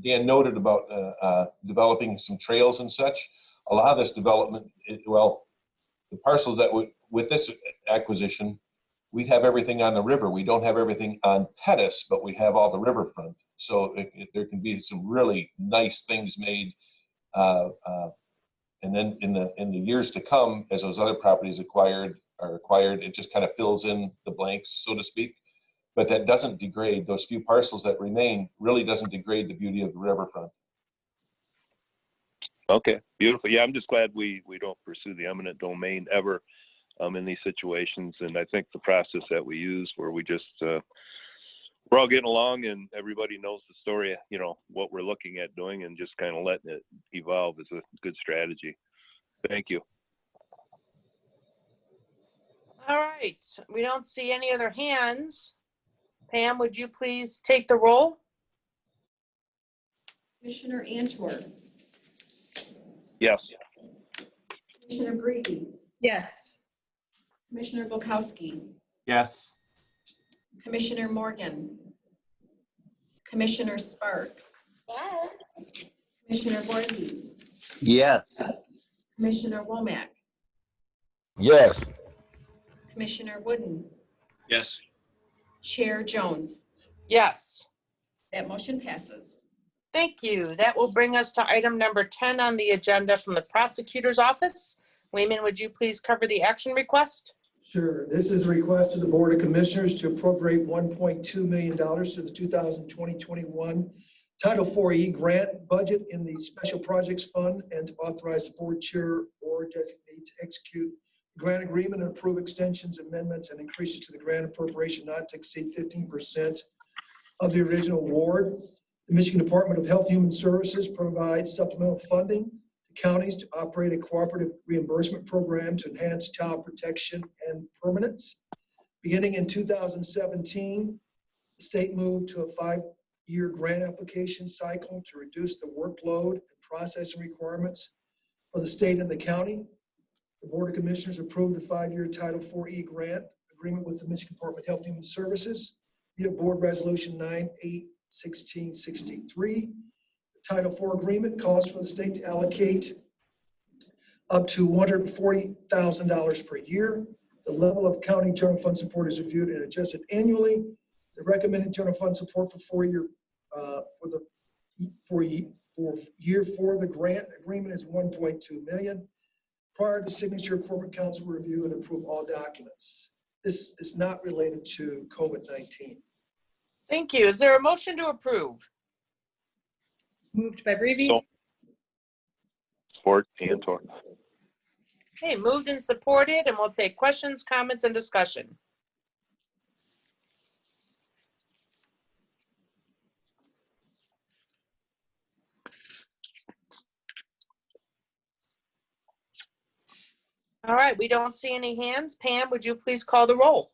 Dan noted about developing some trails and such, a lot of this development, the parcels that with this acquisition, we have everything on the river. We don't have everything on Pettis, but we have all the riverfront. So there can be some really nice things made. And then in the years to come, as those other properties are acquired, it just kind of fills in the blanks, so to speak. But that doesn't degrade, those few parcels that remain really doesn't degrade the beauty of the riverfront. Okay, beautiful. Yeah, I'm just glad we don't pursue the eminent domain ever in these situations. And I think the process that we use where we just, we're all getting along and everybody knows the story, you know, what we're looking at doing and just kind of letting it evolve is a good strategy. Thank you. All right, we don't see any other hands. Pam, would you please take the roll? Commissioner Antor, Yes. Commissioner Brady, Yes. Commissioner Bukowski, Yes. Commissioner Morgan, Commissioner Sparks, Commissioner Voorhees, Yes. Commissioner Womack, Yes. Commissioner Wooden, Yes. Chair Jones. Yes. That motion passes. Thank you. That will bring us to item number 10 on the agenda from the prosecutor's office. Wayman, would you please cover the action request? Sure. This is a request of the Board of Commissioners to appropriate $1.2 million to the 2020-21 Title IV-E grant budget in the Special Projects Fund and to authorize the board chair or designate to execute the grant agreement and approve extensions, amendments, and increases to the grant appropriation not to exceed 15% of the original award. The Michigan Department of Health and Human Services provides supplemental funding to counties to operate a cooperative reimbursement program to enhance child protection and permanence. Beginning in 2017, the state moved to a 5-year grant application cycle to reduce the workload and processing requirements for the state and the county. The Board of Commissioners approved the 5-year Title IV-E grant agreement with the Michigan Department of Health and Human Services via Board Resolution 98/1663. The Title IV agreement calls for the state to allocate up to $140,000 per year. The level of county general fund support is reviewed and adjusted annually. The recommended general fund support for year for the grant agreement is $1.2 million. Prior to signature, corporate counsel will review and approve all documents. This is not related to COVID-19. Thank you. Is there a motion to approve? Moved by Breivy. So, support Antor. Okay, moved and supported, and we'll take questions, comments, and discussion. All right, we don't see any hands. Pam, would you please call the roll?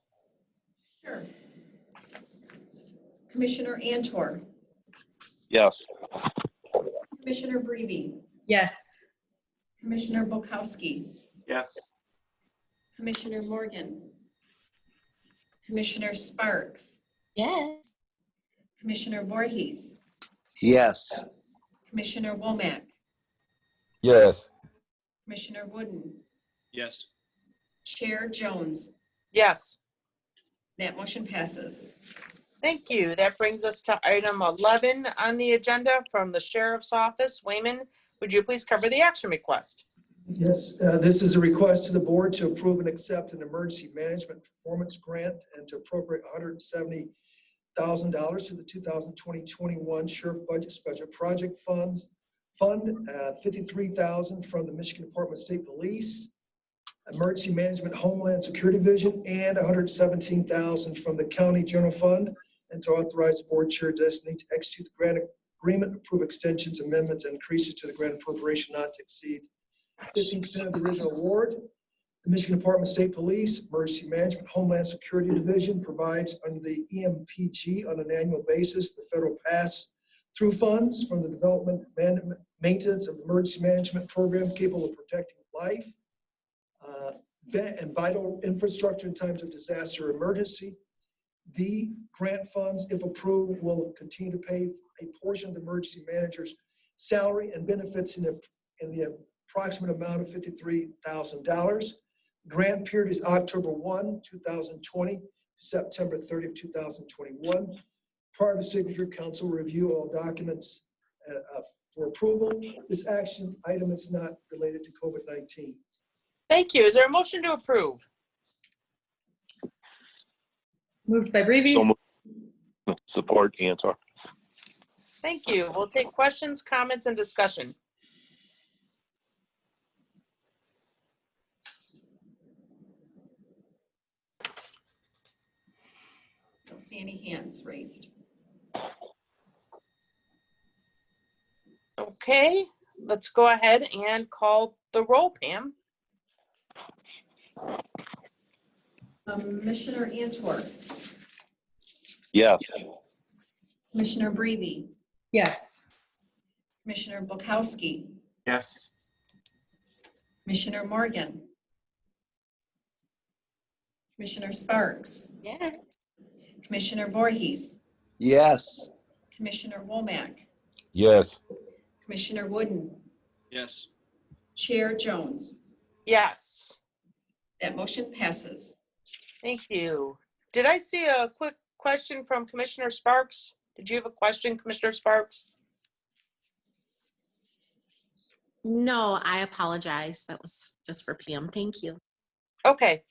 Sure. Commissioner Antor, Yes. Commissioner Brady, Yes. Commissioner Bukowski, Yes. Commissioner Morgan, Commissioner Sparks, Yes. Commissioner Voorhees, Yes. Commissioner Womack, Yes. Commissioner Wooden, Yes. Chair Jones. Yes. That motion passes. Thank you. That brings us to item 11 on the agenda from the Sheriff's Office. Wayman, would you please cover the action request? Yes, this is a request to the board to approve and accept an emergency management performance grant and to appropriate $170,000 to the 2020-21 Sheriff Budget Special Project Fund, $53,000 from the Michigan Department of State Police, Emergency Management Homeland Security Division, and $117,000 from the County General Fund, and to authorize the board chair designate to execute the grant agreement, approve extensions, amendments, and increases to the grant appropriation not to exceed 15% of the original award. The Michigan Department of State Police, Emergency Management Homeland Security Division provides under the EMPG on an annual basis the federal pass-through funds from the development and maintenance of emergency management program capable of protecting life and vital infrastructure in times of disaster or emergency. The grant funds, if approved, will continue to pay a portion of the emergency manager's salary and benefits in the approximate amount of $53,000. Grant period is October 1, 2020 to September 30, 2021. Prior to signature, council will review all documents for approval. This action item is not related to COVID-19. Thank you. Is there a motion to approve? Moved by Brevi. So moved. Support Antor. Thank you. We'll take questions, comments, and discussion. Don't see any hands raised. Okay, let's go ahead and call the roll, Pam. Commissioner Antor, Yes. Commissioner Brevi, Yes. Commissioner Bukowski, Yes. Commissioner Morgan, Commissioner Sparks, Yes. Commissioner Voorhees, Yes. Commissioner Womack, Yes. Commissioner Wooden, Yes. Chair Jones. Yes, That motion passes. thank you. Did I see a quick question from Commissioner Sparks? Did you have a question, Commissioner Sparks? No, I apologize. That was just for PM. Thank you. Okay,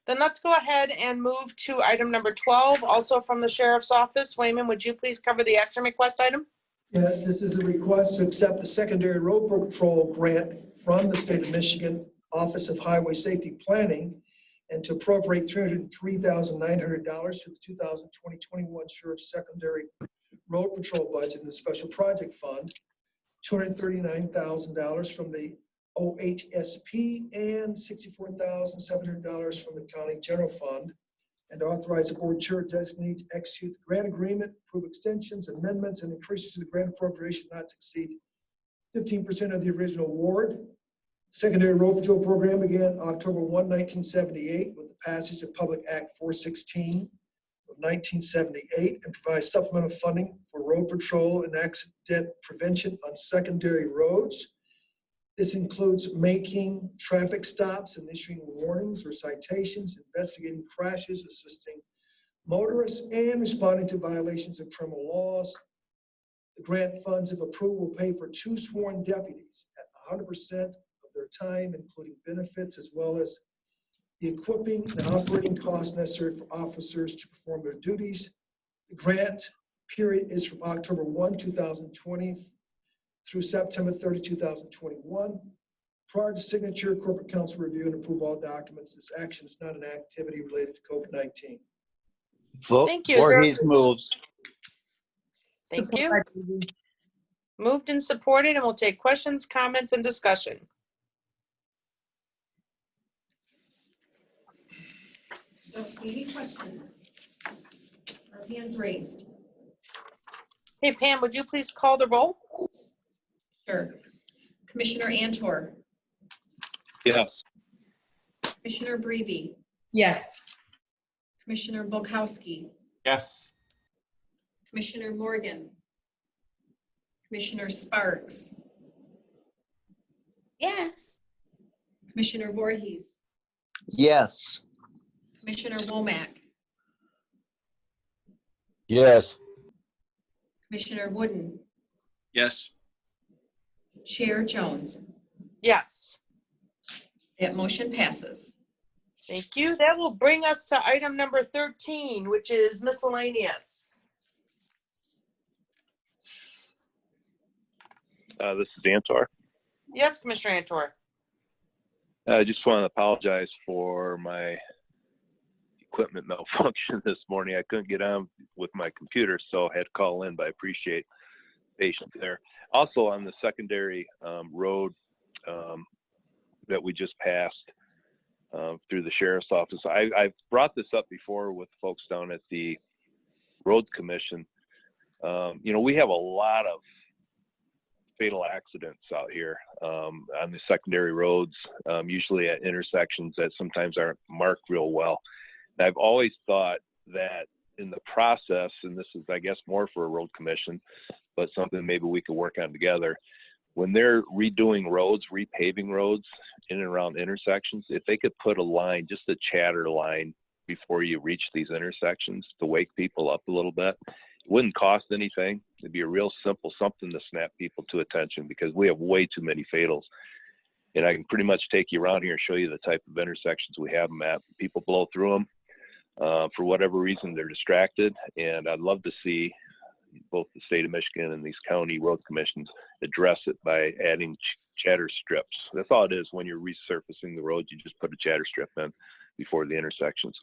then let's go ahead and move to item number 12, also from the Sheriff's Office. Wayman, would you please cover the action request item? Yes, this is a request to accept the secondary road patrol grant from the state of Michigan Office of Highway Safety Planning and to appropriate $303,900 to the 2020-21 Sheriff's Secondary Road Patrol budget in the Special Project Fund, $239,000 from the OHSP and $64,700 from the County General Fund, and authorize the board chair designate to execute the grant agreement, approve extensions, amendments, and increases to the grant appropriation not to exceed 15% of the original award. Secondary Road Patrol Program began October 1, 1978 with the passage of Public Act 416 of 1978 and provides supplemental funding for road patrol and accident prevention on secondary roads. This includes making traffic stops and issuing warnings or citations, investigating crashes, assisting motorists, and responding to violations of criminal laws. The grant funds, if approved, will pay for 2 sworn deputies at 100% of their time, including benefits, as well as the equipping and operating costs necessary for officers to perform their duties. The grant period is from October 1, 2020 through September 30, 2021. Prior to signature, corporate counsel review and approve all documents. This action is not an activity related to COVID-19. Thank you. Voorhees moves. Thank Support you. by Brevi. Moved and supported, and we'll take questions, comments, and discussion. Don't see any questions or hands raised. Hey, Pam, would you please call the roll? Sure. Commissioner Antor, Yes. Commissioner Brevi, Yes. Commissioner Bukowski, Yes. Commissioner Morgan, Commissioner Sparks, Yes. Commissioner Voorhees, Yes. Commissioner Womack, Yes. Commissioner Wooden, Yes. Chair Jones. Yes. That motion passes. Thank you. That will bring us to item number 13, which is miscellaneous. This is Antor. Yes, Commissioner Antor. I just want to apologize for my equipment malfunction this morning. I couldn't get on with my computer, so I had to call in, but I appreciate patience there. Also, on the secondary road that we just passed through the sheriff's office, I've brought this up before with folks down at the road commission. You know, we have a lot of fatal accidents out here on the secondary roads, usually at intersections that sometimes aren't marked real well. And I've always thought that in the process, and this is, I guess, more for a road commission, but something maybe we could work on together, when they're redoing roads, repaving roads in and around intersections, if they could put a line, just a chatter line before you reach these intersections to wake people up a little bit, Wouldn't cost anything. It'd be a real simple something to snap people to attention because we have way too many fatals. And I can pretty much take you around here and show you the type of intersections we have them at. People blow through them. For whatever reason, they're distracted. And I'd love to see both the state of Michigan and these county road commissions address it by adding chatter strips. That's all it is. When you're resurfacing the road, you just put a chatter strip in before the intersections.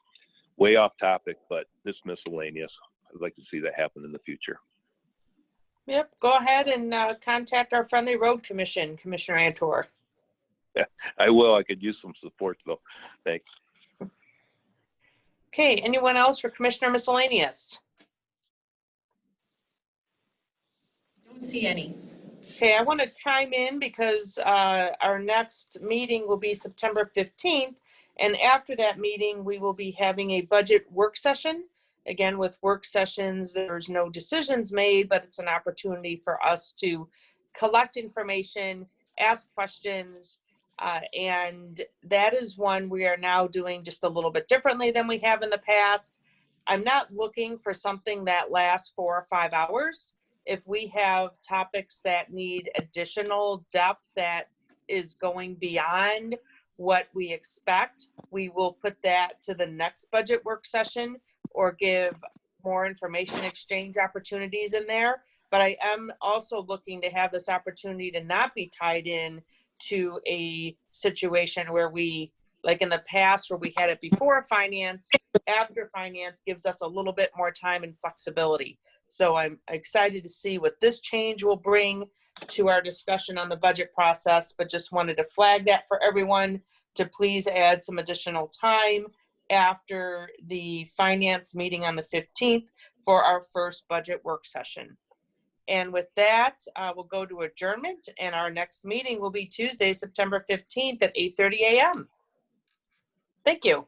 Way off topic, but this miscellaneous. I'd like to see that happen in the future. Yep, go ahead and contact our friendly road commission, Commissioner Antor. Yeah, I will. I could use some support though. Thanks. Okay, anyone else for Commissioner Miscellaneous? Don't see any. Okay, I want to chime in because our next meeting will be September 15th. And after that meeting, we will be having a budget work session. Again, with work sessions, there's no decisions made, but it's an opportunity for us to collect information, ask questions, and that is one we are now doing just a little bit differently than we have in the past. I'm not looking for something that lasts 4 or 5 hours. If we have topics that need additional depth that is going beyond what we expect, we will put that to the next budget work session or give more information exchange opportunities in there. But I am also looking to have this opportunity to not be tied in to a situation where we, like in the past, where we had it before finance, after finance gives us a little bit more time and flexibility. So I'm excited to see what this change will bring to our discussion on the budget process, but just wanted to flag that for everyone to please add some additional time after the finance meeting on the 15th for our first budget work session. And with that, we'll go to adjournment, and our next meeting will be Tuesday, September 15th at 8:30 a.m. Thank you.